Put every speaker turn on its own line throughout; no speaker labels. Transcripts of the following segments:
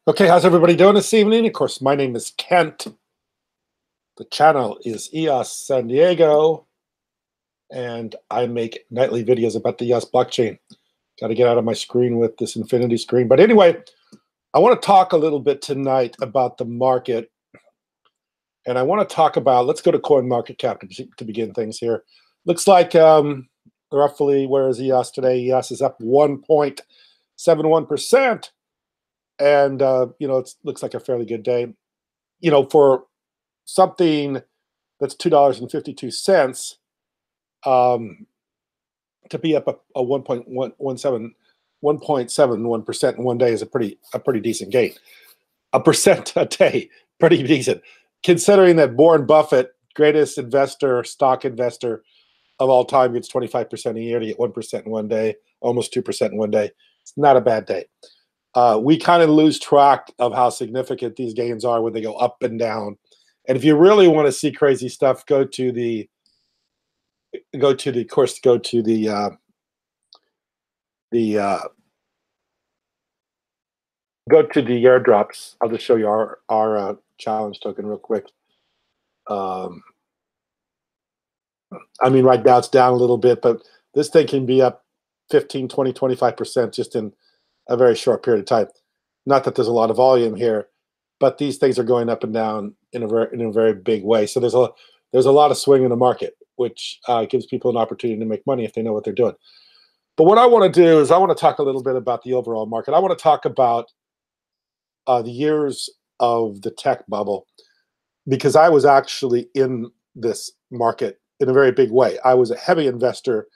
Okay, how's everybody doing this evening? Of course, my name is Kent. The channel is EOS San Diego, and I make nightly videos about the EOS blockchain. Got to get out of my screen with this infinity screen. But anyway, I want to talk a little bit tonight about the market. And I want to talk about, let's go to CoinMarketCap to begin things here. Looks like roughly, where is EOS today? EOS is up 1.71%. And, it looks like a fairly good day. For something that's $2.52 to be up a 1.71% in one day is a pretty decent gain. A percent a day, pretty decent, considering that Warren Buffett, greatest stock investor of all time, gets 25% a year. To get 1% in one day, almost 2% in one day. It's not a bad day. We kind of lose track of how significant these gains are when they go up and down. And if you really want to see crazy stuff, go to the airdrops. I'll just show you our challenge token real quick. I mean, right now it's down a little bit, but this thing can be up 15, 20, 25% just in a very short period of time. Not that there's a lot of volume here, but these things are going up and down in a very big way. So there's a lot of swing in the market, which gives people an opportunity to make money if they know what they're doing. But what I want to do is I want to talk a little bit about the overall market. I want to talk about the years of the tech bubble, because I was actually in this market in a very big way. I was a heavy investor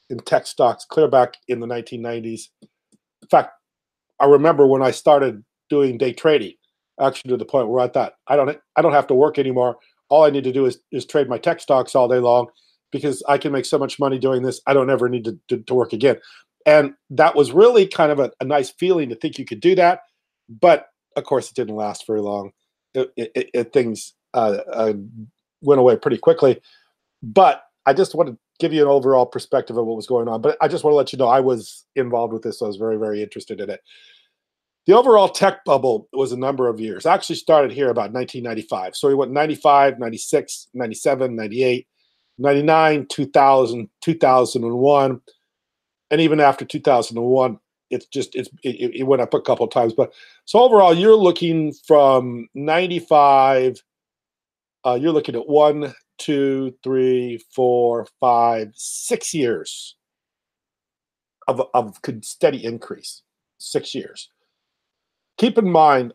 in tech stocks clear back in the 1990s. In fact, I remember when I started doing day trading, actually to the point where I thought, I don't have to work anymore. All I need to do is trade my tech stocks all day long, because I can make so much money doing this. I don't ever need to work again. And that was really kind of a nice feeling to think you could do that. But of course, it didn't last very long. Things went away pretty quickly. But I just want to give you an overall perspective of what was going on. But I just want to let you know I was involved with this. So I was very, very interested in it. The overall tech bubble was a number of years. I actually started here about 1995. So we went 95, 96, 97, 98, 99, 2000, 2001. And even after 2001, it went up a couple of times. But so overall, you're looking from 95, you're looking at 1, 2, 3, 4, 5, 6 years of steady increase. 6 years. Keep in mind,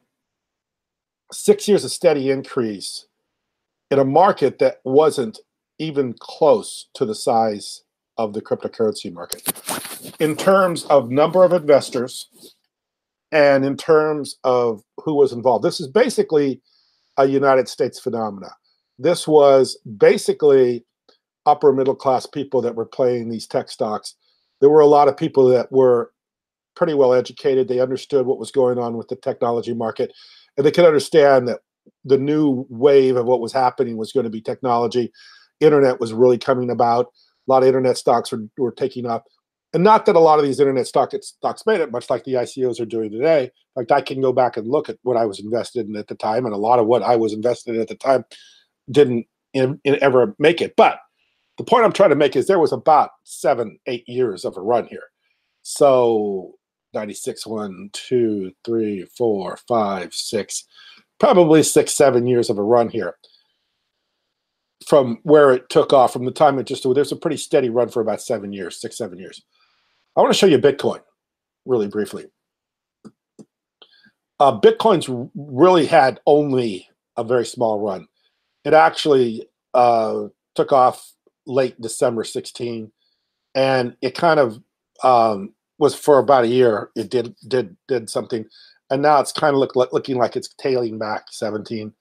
6 years of steady increase in a market that wasn't even close to the size of the cryptocurrency market. In terms of number of investors and in terms of who was involved. This is basically a United States phenomena. This was basically upper middle class people that were playing these tech stocks. There were a lot of people that were pretty well educated. They understood what was going on with the technology market, and they could understand that the new wave of what was happening was going to be technology. Internet was really coming about. A lot of internet stocks were taking up. And not that a lot of these internet stocks made it, much like the ICOs are doing today. In fact, I can go back and look at what I was invested in at the time, and a lot of what I was invested in at the time didn't ever make it. But the point I'm trying to make is there was about 7, 8 years of a run here. So 96, 1, 2, 3, 4, 5, 6, probably 6, 7 years of a run here. From where it took off, from the time there's a pretty steady run for about 7 years, 6, 7 years. I want to show you Bitcoin really briefly. Bitcoin's really had only a very small run. It actually took off late December 16, and it kind of was for about a year. It did something, and now it's kind of looking like it's tailing back. 17,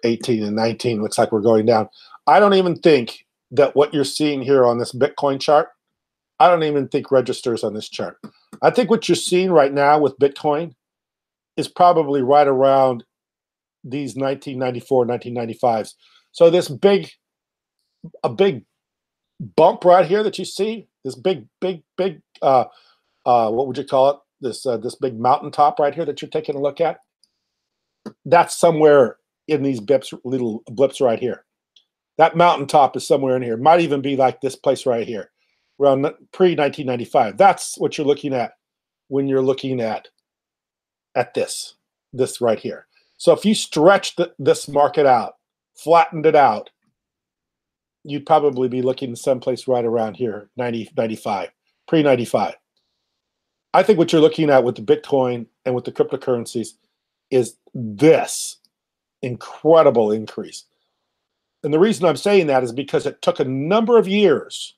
18, and 19 looks like we're going down. I don't even think that what you're seeing here on this Bitcoin chart, I don't even think registers on this chart. I think what you're seeing right now with Bitcoin is probably right around these 1994, 1995s. So this big bump right here that you see, this big, what would you call it? This big mountaintop right here that you're taking a look at. that's somewhere in these little blips right here. That mountaintop is somewhere in here. It might even be like this place right here, around pre-1995. That's what you're looking at when you're looking at this right here. So if you stretch this market out, flattened it out, you'd probably be looking someplace right around here, 95, pre-95. I think what you're looking at with the Bitcoin and with the cryptocurrencies is this incredible increase. And the reason I'm saying that is because it took a number of years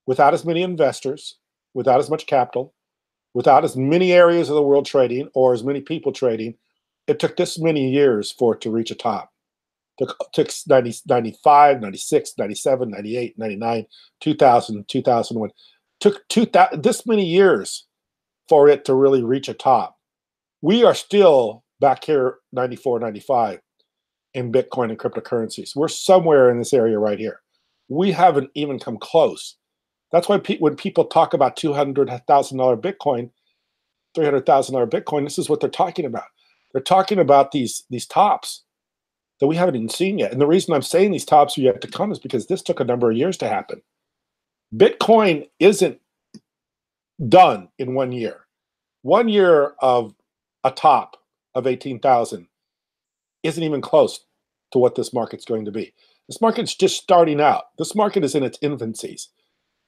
without as many investors, without as much capital, without as many areas of the world trading or as many people trading. It took this many years for it to reach a top. It took 90, 95, 96, 97, 98, 99, 2000, 2001. Took this many years for it to really reach a top. We are still back here, 94, 95. In Bitcoin and cryptocurrencies. We're somewhere in this area right here. We haven't even come close. That's why when people talk about $200,000 Bitcoin, $300,000 Bitcoin, this is what they're talking about. They're talking about these tops that we haven't even seen yet. And the reason I'm saying these tops are yet to come is because this took a number of years to happen. Bitcoin isn't done in 1 year. 1 year of a top of 18,000 isn't even close to what this market's going to be. This market's just starting out. This market is in its infancies.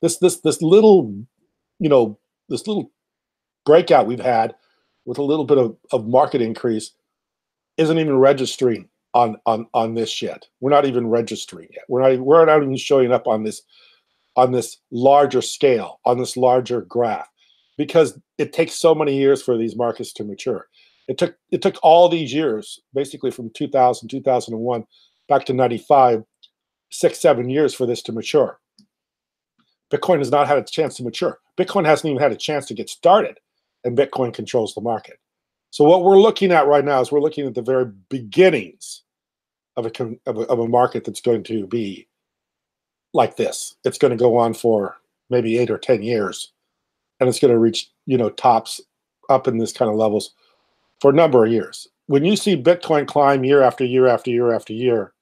This little, this little breakout we've had with a little bit of market increase isn't even registering on this yet. We're not even registering yet. We're not even showing up on this larger scale, on this larger graph, because it takes so many years for these markets to mature. It took all these years, basically from 2000, 2001, back to 95, 6, 7 years for this to mature. Bitcoin has not had a chance to mature. Bitcoin hasn't even had a chance to get started, and Bitcoin controls the market. So what we're looking at right now is we're looking at the very beginnings of a market that's going to be like this. It's going to go on for maybe 8 or 10 years, and it's going to reach tops up in this kind of levels for a number of years. When you see Bitcoin climb year after year after year after year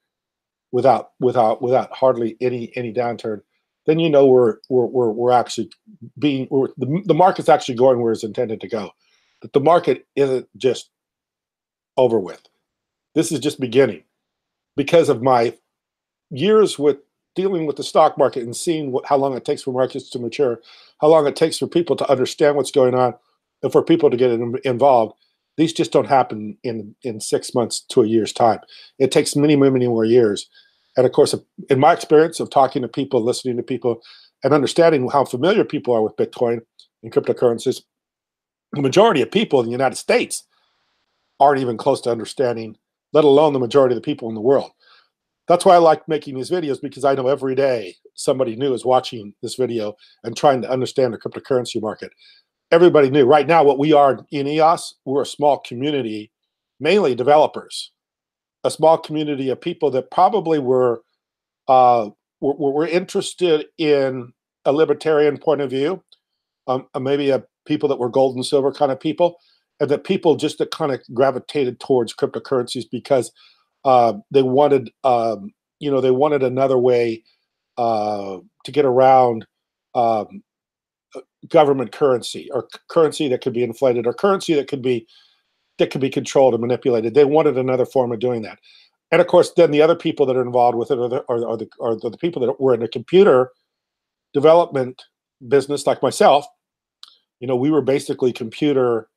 without hardly any downturn, then we're actually the market's actually going where it's intended to go. That the market isn't just over with. This is just beginning. Because of my years with dealing with the stock market and seeing how long it takes for markets to mature, how long it takes for people to understand what's going on, and for people to get involved. These just don't happen in 6 months to a year's time. It takes many, many more years. And of course, in my experience of talking to people, listening to people, and understanding how familiar people are with Bitcoin and cryptocurrencies, the majority of people in the United States aren't even close to understanding, let alone the majority of the people in the world. That's why I like making these videos, because I know every day somebody new is watching this video and trying to understand the cryptocurrency market. Everybody knew. Right now, what we are in EOS, we're a small community, mainly developers, a small community of people that probably were interested in a libertarian point of view, maybe people that were gold and silver kind of people, and that people just that kind of gravitated towards cryptocurrencies because they wanted, they wanted another way to get around government currency, or currency that could be inflated, or currency that could be controlled and manipulated. They wanted another form of doing that. And of course, then the other people that are involved with it are the people that were in the computer development business, like myself. We were basically computer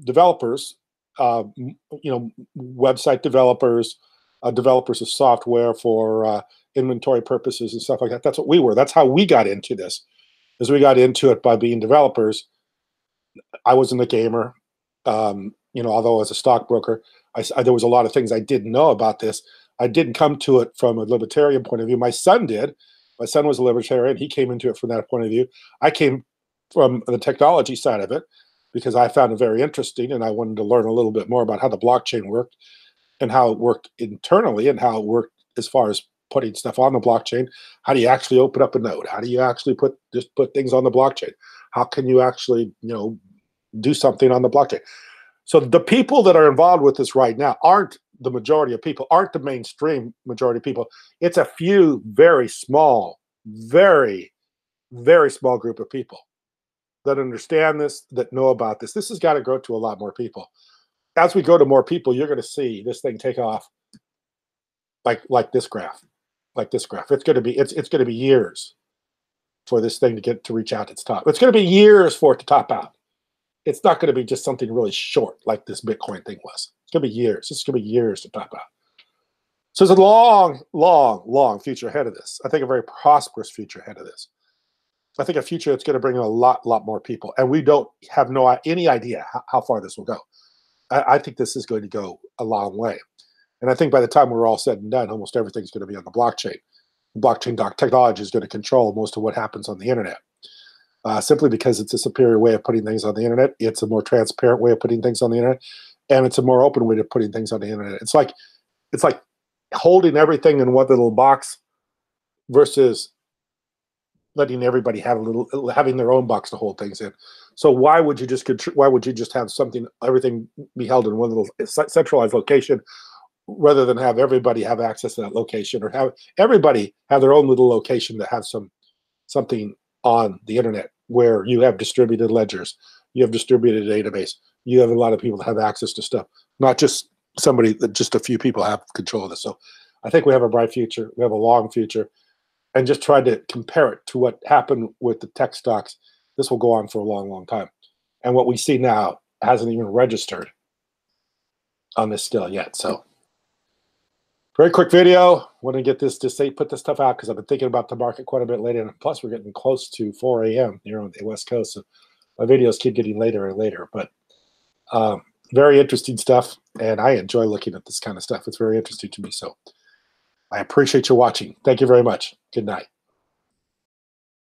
developers, website developers, developers of software for inventory purposes and stuff like that. That's what we were. That's how we got into this. As we got into it by being developers. I wasn't a gamer, although I was a stockbroker, there was a lot of things I didn't know about this. I didn't come to it from a libertarian point of view. My son did. My son was a libertarian. He came into it from that point of view. I came from the technology side of it because I found it very interesting, and I wanted to learn a little bit more about how the blockchain worked and how it worked internally and how it worked as far as putting stuff on the blockchain. How do you actually open up a node? How do you actually put things on the blockchain? How can you actually, do something on the blockchain? So the people that are involved with this right now aren't the majority of people, aren't the mainstream majority of people. It's a few very small, very, very small group of people that understand this, that know about this. This has got to grow to a lot more people. As we go to more people, you're going to see this thing take off like this graph, like this graph. It's going to be going to be years for this thing to reach out its top. It's going to be years for it to top out. It's not going to be just something really short like this Bitcoin thing was. It's going to be years. It's going to be years to top out. So there's a long, long, long future ahead of this. I think a very prosperous future ahead of this. I think a future that's going to bring in a lot more people. And we don't have any idea how far this will go. I think this is going to go a long way. And I think by the time we're all said and done, almost everything's going to be on the blockchain. Blockchain technology is going to control most of what happens on the internet. Simply because it's a superior way of putting things on the internet. It's a more transparent way of putting things on the internet. And it's a more open way of putting things on the internet. It's like holding everything in one little box versus letting everybody having their own box to hold things in. So why would you just have everything be held in one little centralized location rather than have everybody have access to that location, or have everybody have their own little location that has something on the internet where you have distributed ledgers, you have distributed database, you have a lot of people that have access to stuff, not just just a few people have control of this. So I think we have a bright future. We have a long future. And just try to compare it to what happened with the tech stocks. This will go on for a long, long time. And what we see now hasn't even registered on this still yet. So very quick video. Want to get this put this stuff out because I've been thinking about the market quite a bit lately. And plus we're getting close to 4 a.m. here on the West Coast. So my videos keep getting later and later. But very interesting stuff. And I enjoy looking at this kind of stuff. It's very interesting to me. So I appreciate you watching. Thank you very much. Good night.